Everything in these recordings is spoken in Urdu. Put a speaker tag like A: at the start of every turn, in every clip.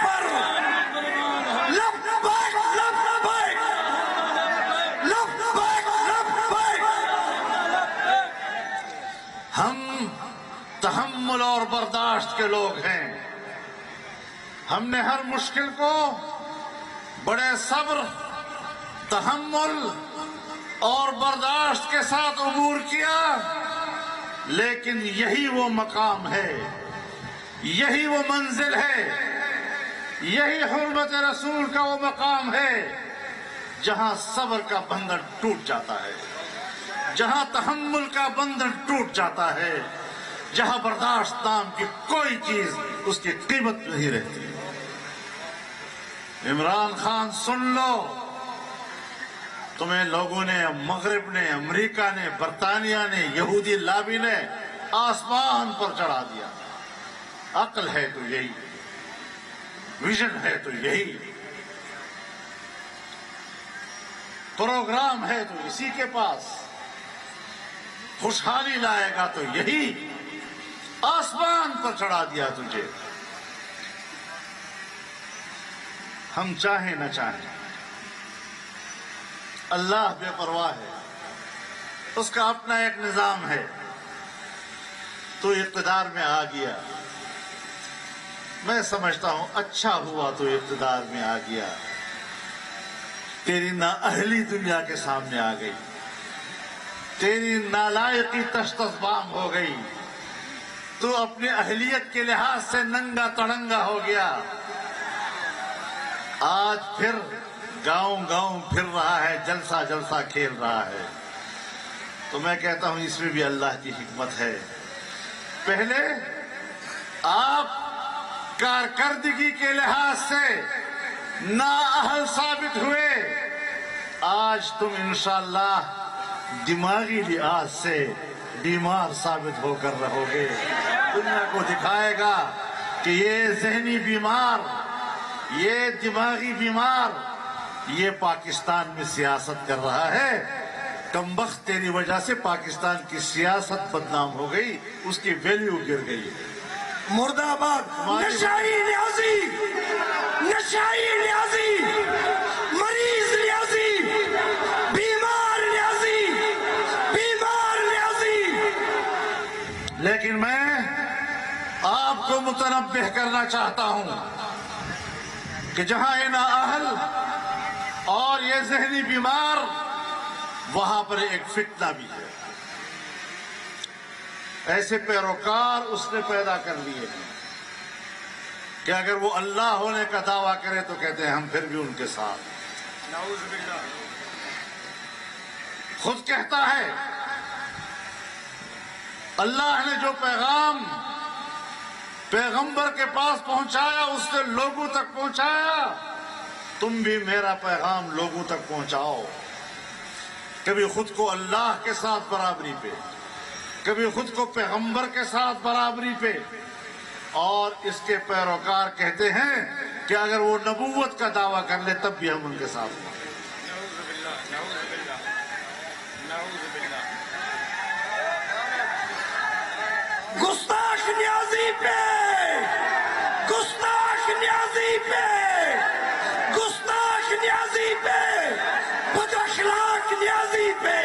A: پر لبیک لبیک لبیک لبیک۔
B: ہم تحمل اور برداشت کے لوگ ہیں، ہم نے ہر مشکل کو بڑے صبر، تحمل اور برداشت کے ساتھ عبور کیا، لیکن یہی وہ مقام ہے، یہی وہ منزل ہے، یہی حرمت رسول کا وہ مقام ہے جہاں صبر کا بندھن ٹوٹ جاتا ہے، جہاں تحمل کا بندھن ٹوٹ جاتا ہے، جہاں برداشت نام کی کوئی چیز اس کی قیمت نہیں رہتی۔ عمران خان سن لو، تمہیں لوگوں نے، مغرب نے، امریکہ نے، برطانیہ نے، یہودی لابی نے آسمان پر چڑھا دیا۔ عقل ہے تو یہی، ویژن ہے تو یہی، پروگرام ہے تو اسی کے پاس، خوشحالی لائے گا تو یہی، آسمان پر چڑھا دیا تجھے۔ ہم چاہیں نہ چاہیں، اللہ بے پرواہ ہے، اس کا اپنا ایک نظام ہے۔ تو اقتدار میں آ گیا، میں سمجھتا ہوں اچھا ہوا تو اقتدار میں آ گیا، تیری نااہلی دنیا کے سامنے آ گئی، تیری نالائقی تشتش بام ہو گئی، تو اپنی اہلیت کے لحاظ سے ننگا تڑنگا ہو گیا، آج پھر گاؤں گاؤں پھر رہا ہے، جلسہ جلسہ کھیل رہا ہے۔ تو میں کہتا ہوں اس میں بھی اللہ کی حکمت ہے۔ پہلے آپ کارکردگی کے لحاظ سے نااہل ثابت ہوئے، آج تم انشاءاللہ دماغی لحاظ سے بیمار ثابت ہو کر رہو گے۔ دنیا کو دکھائے گا کہ یہ ذہنی بیمار، یہ دماغی بیمار، یہ پاکستان میں سیاست کر رہا ہے۔ کمبخت تیری وجہ سے پاکستان کی سیاست بدنام ہو گئی، اس کی ویلیو گر گئی۔
A: مرد آباد، نشائی نیازی، نشائی نیازی، مریض نیازی، بیمار نیازی، بیمار نیازی۔
B: لیکن میں آپ کو متنبہ کرنا چاہتا ہوں کہ جہاں یہ نااہل اور یہ ذہنی بیمار، وہاں پر ایک فتنہ بھی ہے۔ ایسے پیروکار اس نے پیدا کر لیے ہیں کہ اگر وہ اللہ ہونے کا دعویٰ کرے تو کہتے ہیں ہم پھر بھی ان کے ساتھ۔
A: نعوذ باللہ۔
B: خود کہتا ہے اللہ نے جو پیغام پیغمبر کے پاس پہنچایا اس نے لوگوں تک پہنچایا، تم بھی میرا پیغام لوگوں تک پہنچاؤ۔ کبھی خود کو اللہ کے ساتھ برابری پہ، کبھی خود کو پیغمبر کے ساتھ برابری پہ، اور اس کے پیروکار کہتے ہیں کہ اگر وہ نبوت کا دعویٰ کر لے تب بھی ہم ان کے ساتھ ہیں۔
A: نعوذ باللہ، نعوذ باللہ، نعوذ باللہ۔ گستاخ نیازی پہ، گستاخ نیازی پہ، گستاخ نیازی پہ، بد اخلاق نیازی پہ،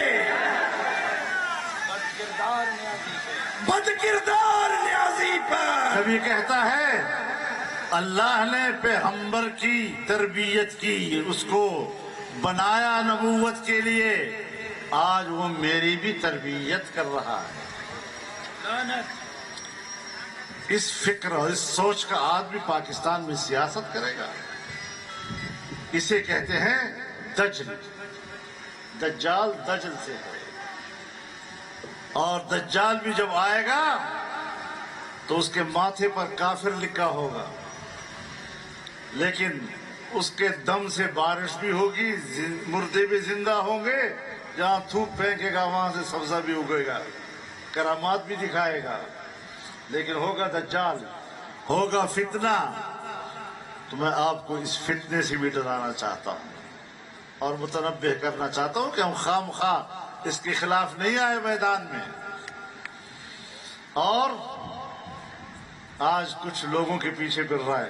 A: بد کردار نیازی پہ۔
B: کبھی کہتا ہے اللہ نے پیغمبر کی تربیت کی، اس کو بنایا نبوت کے لیے، آج وہ میری بھی تربیت کر رہا ہے۔ اس فکر اور اس سوچ کا آدمی پاکستان میں سیاست کرے گا؟ اسے کہتے ہیں دجل، دجال دجل سے ہے، اور دجال بھی جب آئے گا تو اس کے ماتھے پر کافر لکھا ہوگا، لیکن اس کے دم سے بارش بھی ہوگی، مردے بھی زندہ ہوں گے، جہاں تھوک پھینکے گا وہاں سے سبزہ بھی اگے گا، کرامات بھی دکھائے گا، لیکن ہوگا دجال، ہوگا فتنہ۔ تو میں آپ کو اس فتنے سے بھی ڈرانا چاہتا ہوں اور متنبہ کرنا چاہتا ہوں کہ ہم خواہ مخواہ اس کے خلاف نہیں آئے میدان میں۔ اور آج کچھ لوگوں کے پیچھے پھر رہا ہے،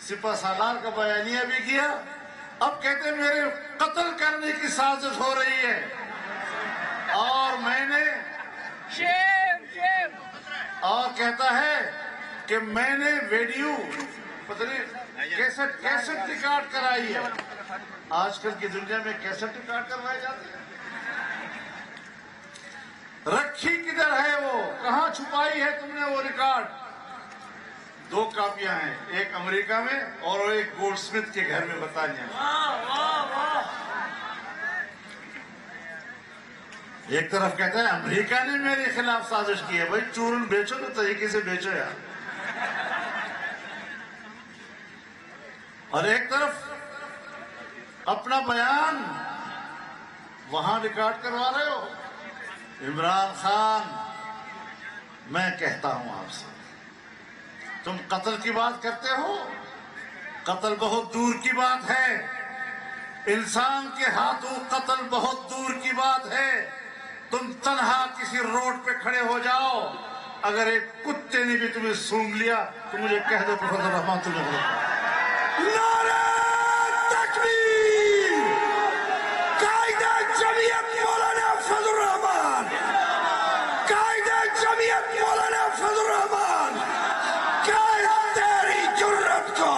B: سپہ سالار کا بیانیہ بھی کیا. اب کہتے ہیں میرے قتل کرنے کی سازش ہو رہی ہے اور میں نے اور کہتا ہے کہ میں نے ویڈیو پتہ نہیں کیسٹ ریکارڈ کرائی ہے. آج کل کی دنیا میں کیسٹ ریکارڈ کروائے جاتے ہیں. رکھی کدھر ہے وہ؟ کہاں چھپائی ہے تم نے وہ ریکارڈ؟ 2 کاپیاں ہیں, ایک امریکہ میں اور ایک گولڈ سمتھ کے گھر میں برطانیہ میں. ایک طرف کہتا ہے امریکہ نے میرے خلاف سازش کی ہے. بھائی چورن بیچو تو طریقے سے بیچو یار. اور ایک طرف اپنا بیان وہاں ریکارڈ کروا رہے ہو. عمران خان, میں کہتا ہوں آپ سے, تم قتل کی بات کرتے ہو. قتل بہت دور کی بات ہے. انسان کے ہاتھوں قتل بہت دور کی بات ہے. تم تنہا کسی روڈ پہ کھڑے ہو جاؤ, اگر ایک کتے نے بھی تمہیں سونگ لیا تو مجھے کہہ دو پروفیسر رحمان تمہیں
C: نعرہ تکبیر! قائد جمعیت مولانا فضل الرحمان! قائد جمعیت مولانا فضل الرحمان! قائد تیری جرت کو,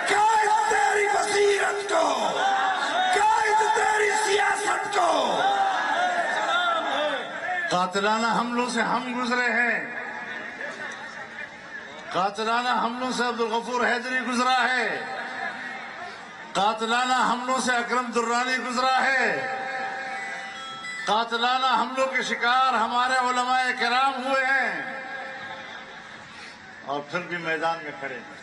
C: قائد تیری بصیرت کو, قائد تیری سیاست کو.
B: قاتلانہ حملوں سے ہم گزرے ہیں. قاتلانہ حملوں سے عبدالغفور حیدری گزرا ہے. قاتلانہ حملوں سے اکرم درانی گزرا ہے. قاتلانہ حملوں کے شکار ہمارے علماء کرام ہوئے ہیں, اور پھر بھی میدان میں کھڑے ہیں,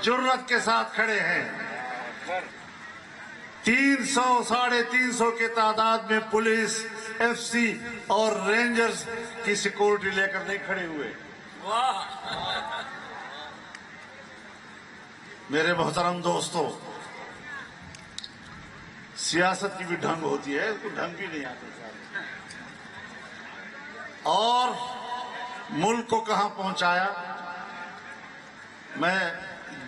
B: جرت کے ساتھ کھڑے ہیں. 300 ساڑھے 300 کی تعداد میں پولیس, ایف سی اور رینجرز کی سیکورٹی لے کر نہیں کھڑے ہوئے. میرے محترم دوستو, سیاست کی بھی ڈھنگ ہوتی ہے, اس کو ڈھنگ بھی نہیں آتا. اور ملک کو کہاں پہنچایا. میں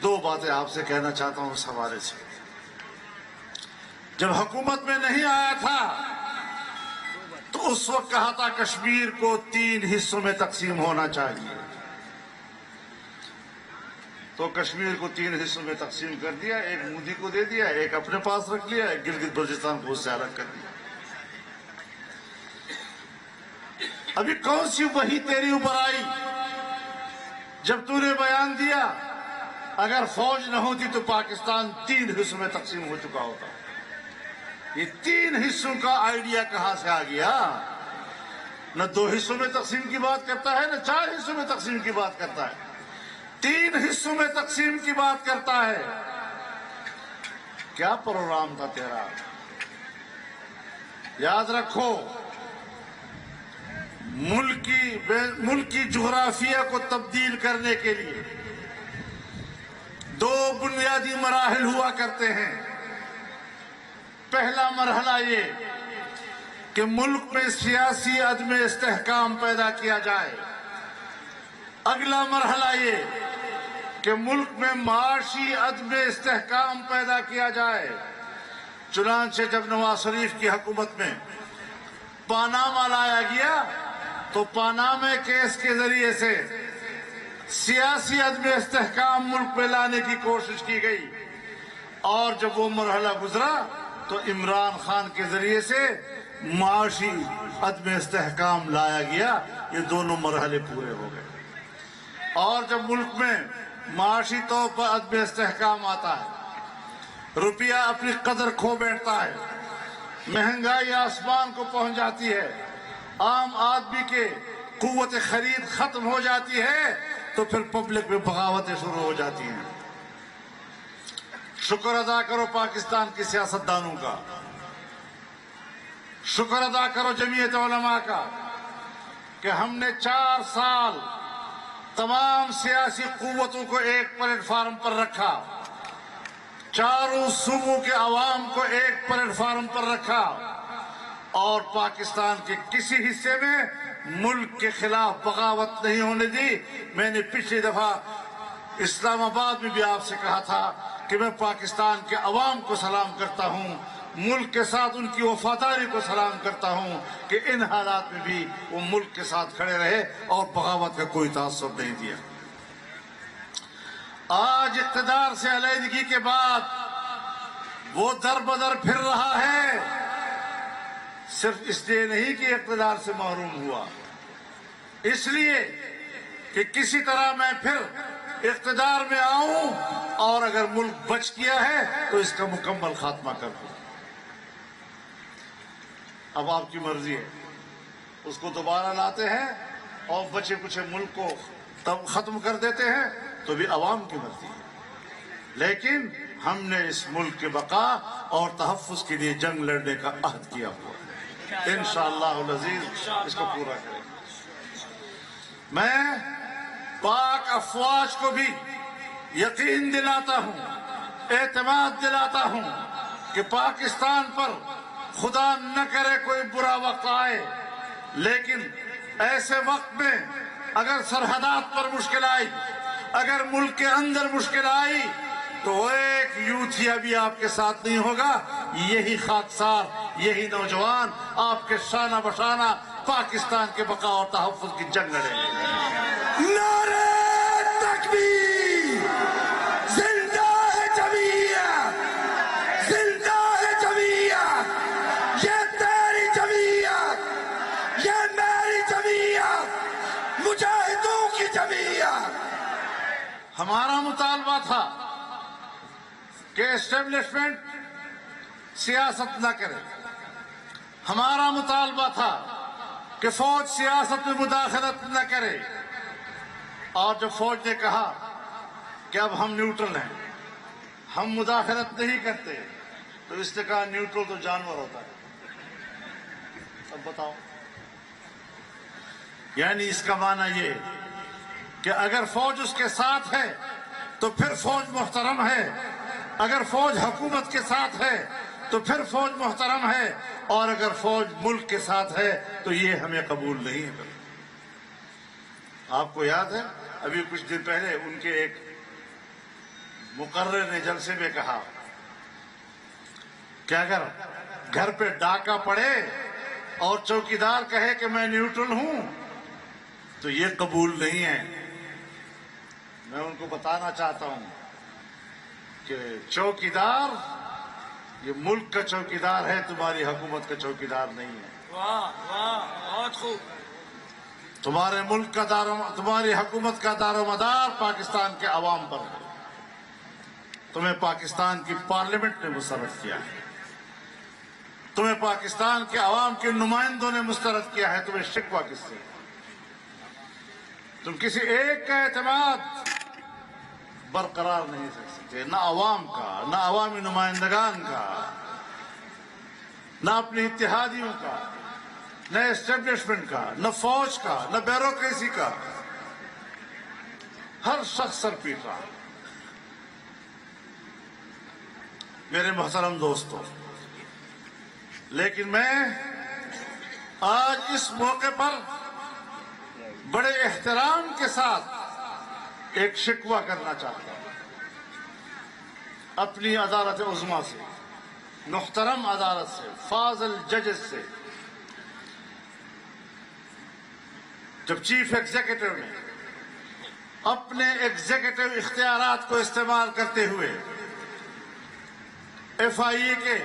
B: 2 باتیں آپ سے کہنا چاہتا ہوں اس حوالے سے. جب حکومت میں نہیں آیا تھا تو اس وقت کہا تھا کشمیر کو 3 حصوں میں تقسیم ہونا چاہیے. تو کشمیر کو 3 حصوں میں تقسیم کر دیا. ایک مودی کو دے دیا, ایک اپنے پاس رکھ لیا, ایک گلگت بلتستان کو اس سے الگ کر دیا. ابھی کون سی وحی تیری اوپر آئی جب تو نے بیان دیا اگر فوج نہ ہوتی تو پاکستان 3 حصوں میں تقسیم ہو چکا ہوتا. یہ 3 حصوں کا آئیڈیا کہاں سے آ گیا؟ نہ 2 حصوں میں تقسیم کی بات کرتا ہے, نہ 4 حصوں میں تقسیم کی بات کرتا ہے. 3 حصوں میں تقسیم کی بات کرتا ہے. کیا پروگرام تھا تیرا؟ یاد رکھو, ملک کی جغرافیہ کو تبدیل کرنے کے لیے 2 بنیادی مراحل ہوا کرتے ہیں. پہلا مرحلہ یہ کہ ملک میں سیاسی عدم استحکام پیدا کیا جائے. اگلا مرحلہ یہ کہ ملک میں معاشی عدم استحکام پیدا کیا جائے. چنانچہ جب نواز شریف کی حکومت میں پاناما لایا گیا تو پاناما کیس کے ذریعے سے سیاسی عدم استحکام ملک میں لانے کی کوشش کی گئی, اور جب وہ مرحلہ گزرا تو عمران خان کے ذریعے سے معاشی عدم استحکام لایا گیا. یہ دونوں مرحلے پورے ہو گئے. اور جب ملک میں معاشی طور پر عدم استحکام آتا ہے, روپیہ اپنی قدر کھو بیٹھتا ہے, مہنگائی آسمان کو پہنچ جاتی ہے, عام آدمی کے قوت خرید ختم ہو جاتی ہے, تو پھر پبلک میں بغاوتیں شروع ہو جاتی ہیں. شکر ادا کرو پاکستان کی سیاستدانوں کا, شکر ادا کرو جمعیت علماء کا کہ ہم نے 4 سال تمام سیاسی قوتوں کو ایک پلیٹ فارم پر رکھا, چاروں صوبوں کے عوام کو ایک پلیٹ فارم پر رکھا, اور پاکستان کے کسی حصے میں ملک کے خلاف بغاوت نہیں ہونے دی. میں نے پچھلی دفعہ اسلام آباد میں بھی آپ سے کہا تھا کہ میں پاکستان کے عوام کو سلام کرتا ہوں، ملک کے ساتھ ان کی وفاداری کو سلام کرتا ہوں کہ ان حالات میں بھی وہ ملک کے ساتھ کھڑے رہے اور بغاوت کا کوئی تعصب نہیں دیا۔ آج اقتدار سے علیحدگی کے بعد وہ در بدر پھر رہا ہے، صرف اس لیے نہیں کہ اقتدار سے محروم ہوا، اس لیے کہ کسی طرح میں پھر اقتدار میں آؤں اور اگر ملک بچ گیا ہے تو اس کا مکمل خاتمہ کر دوں۔ اب آپ کی مرضی ہے، اس کو دوبارہ لاتے ہیں اور بچے کچھ ملک کو تب ختم کر دیتے ہیں تو بھی عوام کی مرضی ہے، لیکن ہم نے اس ملک کے بقا اور تحفظ کے لیے جنگ لڑنے کا عہد کیا ہوا ہے، انشاءاللہ العزیز اس کو پورا کریں گے۔ میں پاک افواج کو بھی یقین دلاتا ہوں، اعتماد دلاتا ہوں کہ پاکستان پر خدا نہ کرے کوئی برا وقت آئے، لیکن ایسے وقت میں اگر سرحدات پر مشکل آئی، اگر ملک کے اندر مشکل آئی تو ایک یوتھیا بھی آپ کے ساتھ نہیں ہوگا، یہی خاکسار، یہی نوجوان آپ کے شانہ بشانہ پاکستان کے بقا اور تحفظ کی جنگ لڑیں گے۔
C: نعرہ تکبیر! زندہ ہے جمعیت! زندہ ہے جمعیت! یہ تیری جمعیت، یہ میری جمعیت، مجاہدوں کی جمعیت۔
B: ہمارا مطالبہ تھا کہ اسٹیبلشمنٹ سیاست نہ کرے، ہمارا مطالبہ تھا کہ فوج سیاست میں مداخلت نہ کرے، اور جب فوج نے کہا کہ اب ہم نیوٹرل ہیں، ہم مداخلت نہیں کرتے، تو اس نے کہا نیوٹرل تو جانور ہوتا ہے۔ اب بتاؤ، یعنی اس کا معنی یہ کہ اگر فوج اس کے ساتھ ہے تو پھر فوج محترم ہے، اگر فوج حکومت کے ساتھ ہے تو پھر فوج محترم ہے، اور اگر فوج ملک کے ساتھ ہے تو یہ ہمیں قبول نہیں ہے۔ آپ کو یاد ہے ابھی کچھ دن پہلے ان کے ایک مقرر نے جلسے میں کہا کہ اگر گھر پہ ڈاکہ پڑے اور چوکیدار کہے کہ میں نیوٹرل ہوں تو یہ قبول نہیں ہے۔ میں ان کو بتانا چاہتا ہوں کہ چوکیدار یہ ملک کا چوکیدار ہے، تمہاری حکومت کا چوکیدار نہیں ہے۔
A: واہ واہ، بہت خوب۔
B: تمہارے ملک کا تمہاری حکومت کا دار و مدار پاکستان کے عوام پر ہے، تمہیں پاکستان کی پارلیمنٹ نے مسترد کیا ہے، تمہیں پاکستان کے عوام کے نمائندوں نے مسترد کیا ہے، تمہیں شکوہ کس سے؟ تم کسی ایک کا اعتماد برقرار نہیں رکھ سکتے، نہ عوام کا، نہ عوامی نمائندگان کا، نہ اپنے اتحادیوں کا، نہ اسٹیبلشمنٹ کا، نہ فوج کا، نہ بیوروکریسی کا۔ ہر شخص سر پیٹ رہا۔ میرے محترم دوستو، لیکن میں آج اس موقع پر بڑے احترام کے ساتھ ایک شکوہ کرنا چاہتا ہوں اپنی عدالت عظمیٰ سے، محترم عدالت سے، فاضل ججز سے۔ جب چیف ایگزیکٹو نے اپنے ایگزیکٹو اختیارات کو استعمال کرتے ہوئے ایف آئی اے کے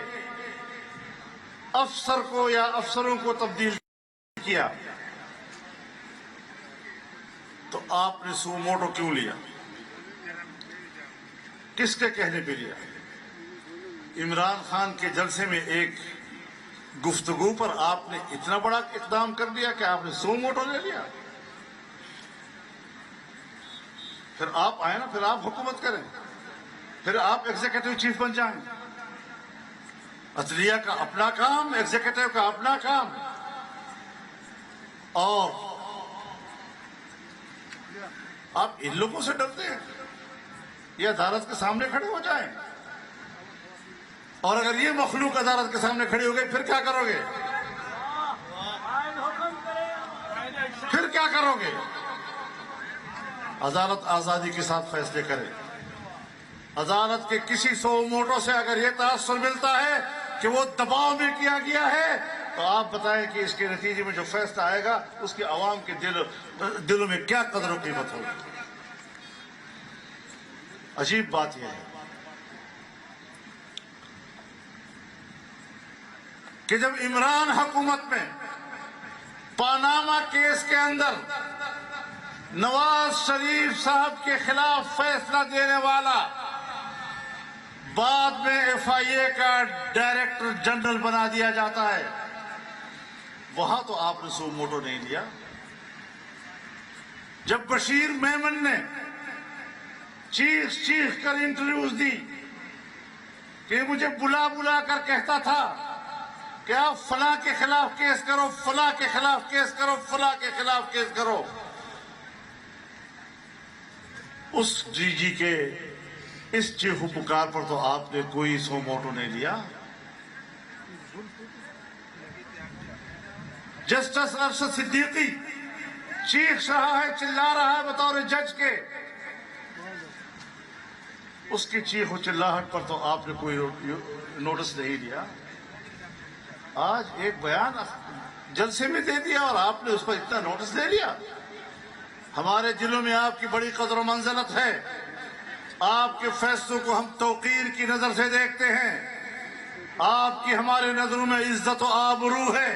B: افسر کو یا افسروں کو تبدیل کیا تو آپ نے سو موٹو کیوں لیا؟ کس کے کہنے پہ لیا؟ عمران خان کے جلسے میں ایک گفتگو پر آپ نے اتنا بڑا اقدام کر دیا کہ آپ نے سو موٹو لے لیا؟ پھر آپ آئے نا، پھر آپ حکومت کریں، پھر آپ ایگزیکٹو چیف بن جائیں۔ عدلیہ کا اپنا کام، ایگزیکٹو کا اپنا کام، اور آپ ان لوگوں سے ڈرتے ہیں؟ یہ عدالت کے سامنے کھڑے ہو جائیں، اور اگر یہ مخلوق عدالت کے سامنے کھڑی ہو گئی پھر کیا کرو گے؟ پھر کیا کرو گے؟ عدالت آزادی کے ساتھ فیصلے کرے. عدالت کے کسی سو موٹو سے اگر یہ تاثر ملتا ہے کہ وہ دباؤ میں کیا گیا ہے تو آپ بتائیں کہ اس کے نتیجے میں جو فیصلہ آئے گا اس کے عوام کے دلوں میں کیا قدر و قیمت ہوگی. عجیب بات یہ ہے کہ جب عمران حکومت میں پاناما کیس کے اندر نواز شریف صاحب کے خلاف فیصلہ دینے والا بعد میں ایف آئی اے کا ڈائریکٹر جنرل بنا دیا جاتا ہے، وہاں تو آپ نے سو موٹو نہیں لیا. جب بشیر میمن نے چیخ کر انٹرویوز دی کہ مجھے بلا بلا کر کہتا تھا کہ آپ فلاں کے خلاف کیس کرو، فلاں کے خلاف کیس کرو، فلاں کے خلاف کیس کرو، اس ڈی جی کے اس چیخو پکار پر تو آپ نے کوئی سو موٹو نہیں لیا. جسٹس ارشد صدیقی چیخ رہا ہے، چلا رہا ہے بطور جج کے، اس کی چیخ و چلاہٹ پر تو آپ نے کوئی نوٹس نہیں لیا. آج ایک بیان جلسے میں دے دیا اور آپ نے اس پر اتنا نوٹس لے لیا. ہمارے دلوں میں آپ کی بڑی قدر و منزلت ہے، آپ کے فیصلوں کو ہم توقیر کی نظر سے دیکھتے ہیں، آپ کی ہمارے نظروں میں عزت و آبرو ہے،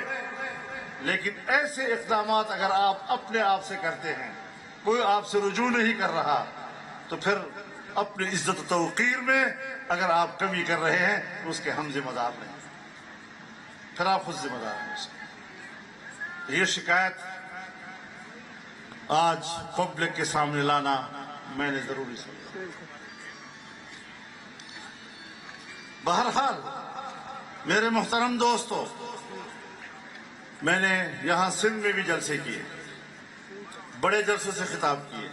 B: لیکن ایسے اقدامات اگر آپ اپنے آپ سے کرتے ہیں، کوئی آپ سے رجوع نہیں کر رہا، تو پھر اپنی عزت و توقیر میں اگر آپ کمی کر رہے ہیں تو اس کے ہم ذمہ دار نہیں، پھر آپ خود ذمہ دار ہیں اس کے. یہ شکایت آج پبلک کے سامنے لانا میں نے ضروری سمجھا. بہرحال میرے محترم دوستو، میں نے یہاں سندھ میں بھی جلسے کیے، بڑے جلسوں سے خطاب کیے،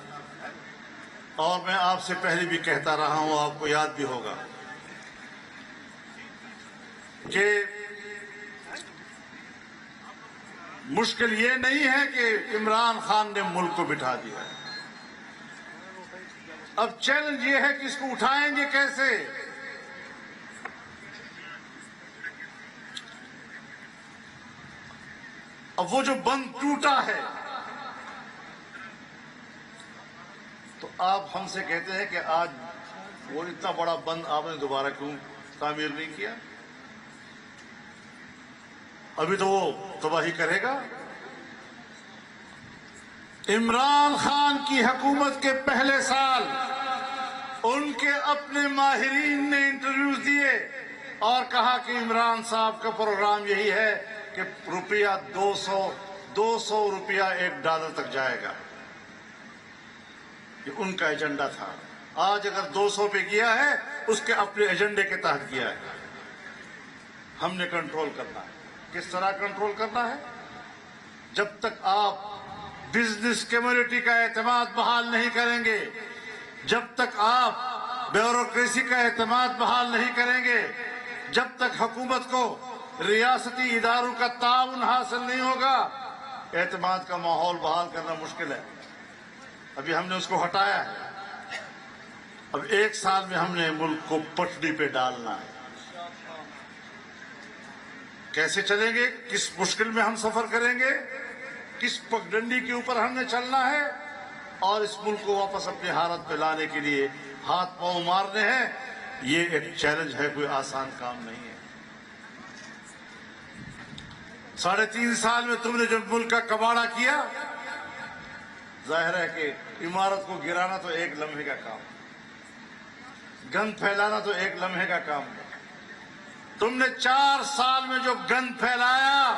B: اور میں آپ سے پہلے بھی کہتا رہا ہوں، آپ کو یاد بھی ہوگا کہ مشکل یہ نہیں ہے کہ عمران خان نے ملک کو بٹھا دیا ہے. اب چیلنج یہ ہے کہ اس کو اٹھائیں گے کیسے. اب وہ جو بند ٹوٹا ہے تو آپ ہم سے کہتے ہیں کہ آج وہ اتنا بڑا بند آپ نے دوبارہ کیوں تعمیر نہیں کیا. ابھی تو وہ تباہی کرے گا. عمران خان کی حکومت کے پہلے سال ان کے اپنے ماہرین نے انٹرویوز دیے اور کہا کہ عمران صاحب کا پروگرام یہی ہے کہ روپیہ 200 روپیہ $1 تک جائے گا. یہ ان کا ایجنڈا تھا. آج اگر 200 پہ گیا ہے اس کے اپنے ایجنڈے کے تحت گیا ہے. ہم نے کنٹرول کرنا ہے. کس طرح کنٹرول کرنا ہے؟ جب تک آپ بزنس کمیونٹی کا اعتماد بحال نہیں کریں گے، جب تک آپ بیوروکریسی کا اعتماد بحال نہیں کریں گے، جب تک حکومت کو ریاستی اداروں کا تعاون حاصل نہیں ہوگا، اعتماد کا ماحول بحال کرنا مشکل ہے. ابھی ہم نے اس کو ہٹایا ہے. اب 1 سال میں ہم نے ملک کو پٹڑی پہ ڈالنا ہے. کیسے چلیں گے؟ کس مشکل میں ہم سفر کریں گے؟ کس پگڈنڈی کے اوپر ہم نے چلنا ہے؟ اور اس ملک کو واپس اپنی حالت پہ لانے کے لیے ہاتھ پاؤں مارنے ہیں. یہ ایک چیلنج ہے، کوئی آسان کام نہیں ہے. 3.5 سال میں تم نے جو ملک کا کباڑہ کیا، ظاہر ہے کہ عمارت کو گرانا تو ایک لمحے کا کام، گند پھیلانا تو ایک لمحے کا کام. تم نے 4 سال میں جو گند پھیلایا،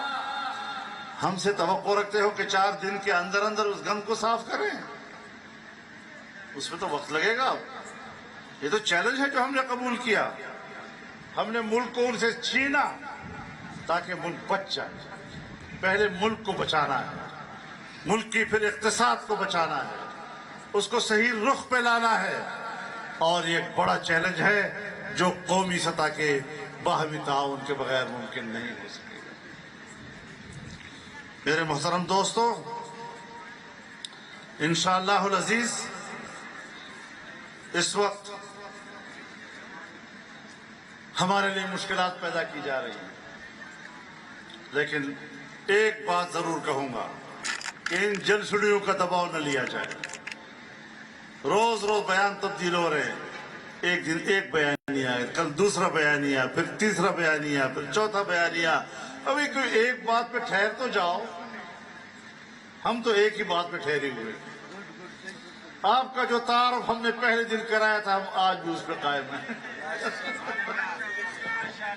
B: ہم سے توقع رکھتے ہو کہ 4 دن کے اندر اندر اس گند کو صاف کریں؟ اس میں تو وقت لگے گا. یہ تو چیلنج ہے جو ہم نے قبول کیا. ہم نے ملک کو ان سے چھینا تاکہ ملک بچ جائے. پہلے ملک کو بچانا ہے، ملک کی پھر اقتصاد کو بچانا ہے، اس کو صحیح رخ پہ لانا ہے. اور یہ ایک بڑا چیلنج ہے جو قومی سطح کے باہمی تعاون کے بغیر ممکن نہیں ہو سکے گا. میرے محترم دوستو، انشاءاللہ العزیز اس وقت ہمارے لیے مشکلات پیدا کی جا رہی ہیں، لیکن ایک بات ضرور کہوں گا کہ ان جلسڑیوں کا دباؤ نہ لیا جائے۔ روز روز بیان تبدیل ہو رہے ہیں، ایک دن ایک بیانیہ، کل دوسرا بیانیہ، پھر تیسرا بیانیہ، پھر چوتھا بیانیہ۔ ابھی کوئی ایک بات پہ ٹھہر تو جاؤ، ہم تو ایک ہی بات پہ ٹھہرے ہوئے۔ آپ کا جو تعارف ہم نے پہلے دن کرایا تھا، ہم آج بھی اس پہ قائم ہیں،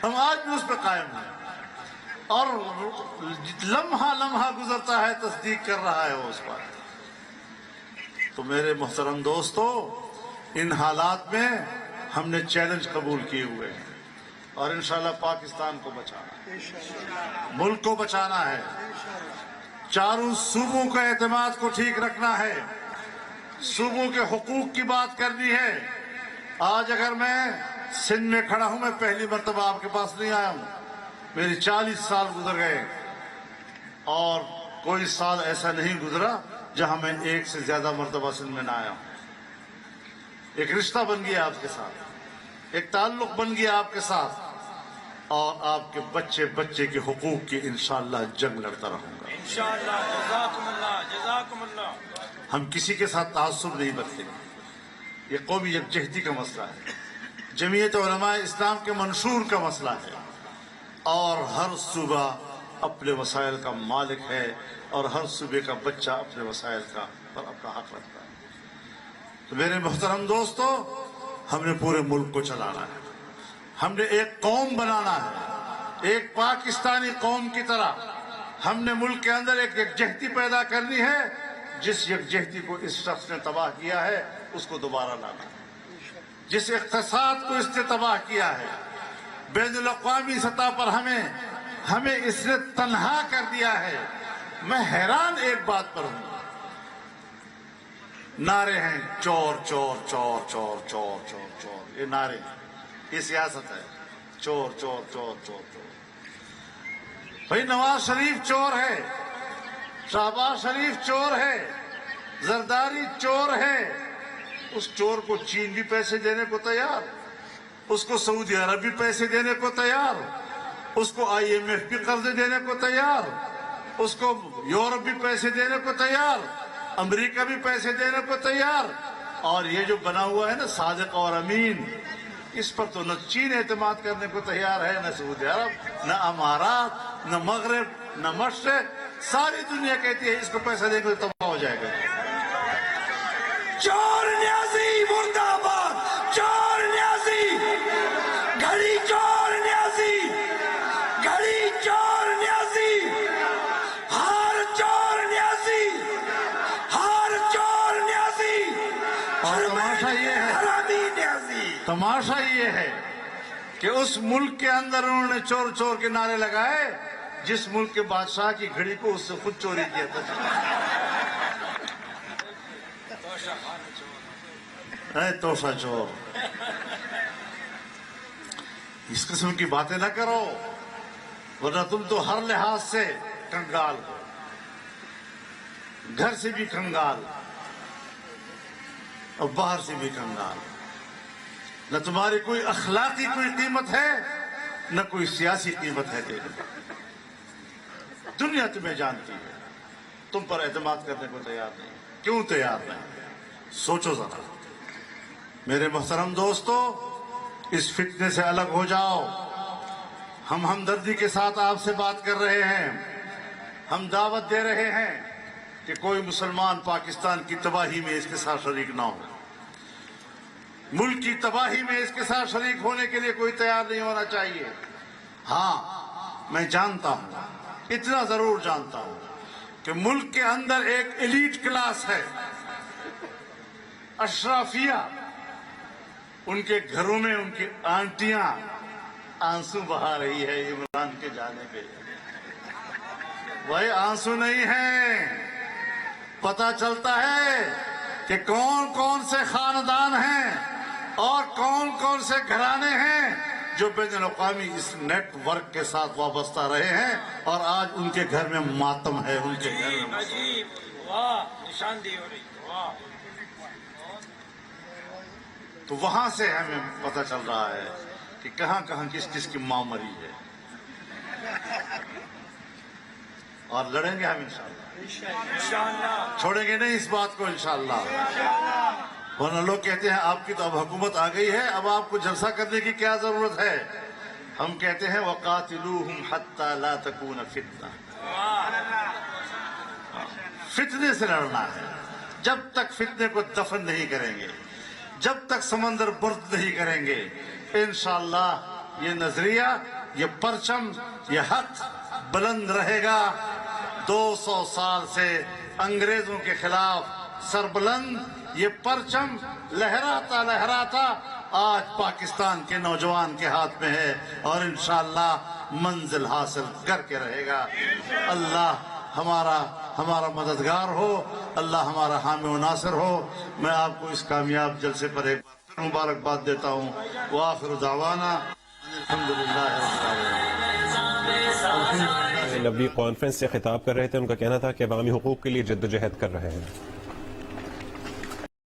B: ہم آج بھی اس پہ قائم ہیں، اور لمحہ لمحہ گزرتا ہے تصدیق کر رہا ہے وہ اس بات۔ تو میرے محترم دوستو، ان حالات میں ہم نے چیلنج قبول کیے ہوئے ہیں، اور انشاءاللہ پاکستان کو بچانا ہے، ملک کو بچانا ہے، چاروں صوبوں کا اعتماد کو ٹھیک رکھنا ہے، صوبوں کے حقوق کی بات کرنی ہے۔ آج اگر میں سندھ میں کھڑا ہوں، میں پہلی مرتبہ آپ کے پاس نہیں آیا ہوں، میری 40 سال گزر گئے، اور کوئی سال ایسا نہیں گزرا جہاں میں ایک سے زیادہ مرتبہ سندھ میں نہ آیا ہوں۔ ایک رشتہ بن گیا آپ کے ساتھ، ایک تعلق بن گیا آپ کے ساتھ، اور آپ کے بچے بچے کے حقوق کی انشاءاللہ جنگ لڑتا رہوں گا
A: انشاءاللہ۔ جزاکم اللہ، جزاکم اللہ۔
B: ہم کسی کے ساتھ تعصب نہیں برتیں گے، یہ قومی یکجہتی کا مسئلہ ہے، جمعیت علماء اسلام کے منشور کا مسئلہ ہے، اور ہر صوبہ اپنے وسائل کا مالک ہے، اور ہر صوبے کا بچہ اپنے وسائل کا پر اپنا حق رکھتا ہے۔ تو میرے محترم دوستو، ہم نے پورے ملک کو چلانا ہے، ہم نے ایک قوم بنانا ہے، ایک پاکستانی قوم کی طرح ہم نے ملک کے اندر ایک یکجہتی پیدا کرنی ہے۔ جس یکجہتی کو اس شخص نے تباہ کیا ہے، اس کو دوبارہ لانا ہے۔ جس اقتصاد کو اس نے تباہ کیا ہے، بین الاقوامی سطح پر ہمیں اس نے تنہا کر دیا ہے۔ میں حیران ایک بات پر ہوں، نعرے ہیں چور چور چور چور چور چور چور، یہ نعرے ہیں، یہ سیاست ہے، چور چور چور چور چور۔ بھائی نواز شریف چور ہے، شہباز شریف چور ہے، زرداری چور ہے، اس چور کو چین بھی پیسے دینے کو تیار، اس کو سعودی عرب بھی پیسے دینے کو تیار، اس کو IMF بھی قرضے دینے کو تیار، اس کو یورپ بھی پیسے دینے کو تیار، امریکہ بھی پیسے دینے کو تیار۔ اور یہ جو بنا ہوا ہے نا صادق اور امین، اس پر تو نہ چین اعتماد کرنے کو تیار ہے، نہ سعودی عرب، نہ امارات، نہ مغرب، نہ مشرق۔ ساری دنیا کہتی ہے اس کو پیسہ دے کر تباہ ہو جائے گا۔
C: چور نیازی مردہ آباد، چور نیازی، گھڑی چور نیازی، گھڑی چور نیازی، ہار چور نیازی، ہار چور نیازی،
B: اور تماشا یہ ہے،
C: حرامی نیازی۔
B: تماشا یہ ہے کہ اس ملک کے اندر انہوں نے چور چور کے نعرے لگائے جس ملک کے بادشاہ کی گھڑی کو اس سے خود چوری کیا تھا۔ اے توشا چور، اس قسم کی باتیں نہ کرو، ورنہ تم تو ہر لحاظ سے کنگال ہو، گھر سے بھی کنگال اور باہر سے بھی کنگال۔ نہ تمہاری کوئی اخلاقی کوئی قیمت ہے، نہ کوئی سیاسی قیمت ہے تیری۔ دنیا تمہیں جانتی ہے، تم پر اعتماد کرنے کو تیار نہیں۔ کیوں تیار نہیں؟ سوچو ذرا۔ میرے محترم دوستو، اس فتنے سے الگ ہو جاؤ۔ ہم ہمدردی کے ساتھ آپ سے بات کر رہے ہیں، ہم دعوت دے رہے ہیں کہ کوئی مسلمان پاکستان کی تباہی میں اس کے ساتھ شریک نہ ہو، ملک کی تباہی میں اس کے ساتھ شریک ہونے کے لیے کوئی تیار نہیں ہونا چاہیے۔ ہاں، میں جانتا ہوں، اتنا ضرور جانتا ہوں کہ ملک کے اندر ایک ایلیٹ کلاس ہے، اشرافیہ، ان کے گھروں میں ان کی آنٹیاں آنسو بہا رہی ہے عمران کے جانے پہ۔ وہی آنسو نہیں ہیں، پتہ چلتا ہے کہ کون کون سے خاندان ہیں اور کون کون سے گھرانے ہیں جو بین الاقوامی اس نیٹ ورک کے ساتھ وابستہ رہے ہیں، اور آج ان کے گھر میں ماتم ہے، ان کے گھر میں
A: عجیب، واہ، نشاندہی ہو رہی، واہ۔
B: تو وہاں سے ہمیں پتہ چل رہا ہے کہ کہاں کہاں کس کس کی ماں مری ہے، اور لڑیں گے ہم انشاءاللہ، چھوڑیں گے نہیں اس بات کو انشاءاللہ۔ ورنہ لوگ کہتے ہیں آپ کی تو اب حکومت آ گئی ہے، اب آپ کو جلسہ کرنے کی کیا ضرورت ہے؟ ہم کہتے ہیں وَقَاتِلُوهُمْ حَتَّى لَا تَكُونَ فِتْنَةٌ، فتنے سے لڑنا ہے۔ جب تک فتنے کو دفن نہیں کریں گے، جب تک سمندر برد نہیں کریں گے، انشاءاللہ یہ نظریہ، یہ پرچم، یہ حق بلند رہے گا۔ 200 سال سے انگریزوں کے خلاف سربلند یہ پرچم لہراتا لہراتا آج پاکستان کے نوجوان کے ہاتھ میں ہے، اور انشاءاللہ منزل حاصل کر کے رہے گا۔ اللہ ہمارا مددگار ہو، اللہ ہمارا حامی و ناصر ہو۔ میں آپ کو اس کامیاب جلسے پر ایک بار مبارکباد دیتا ہوں۔ وآخر دعوانا الحمدللہ رب العالمین۔
D: نبی کانفرنس سے خطاب کر رہے تھے، ان کا کہنا تھا کہ عوامی حقوق کے لیے جدوجہد کر رہے ہیں۔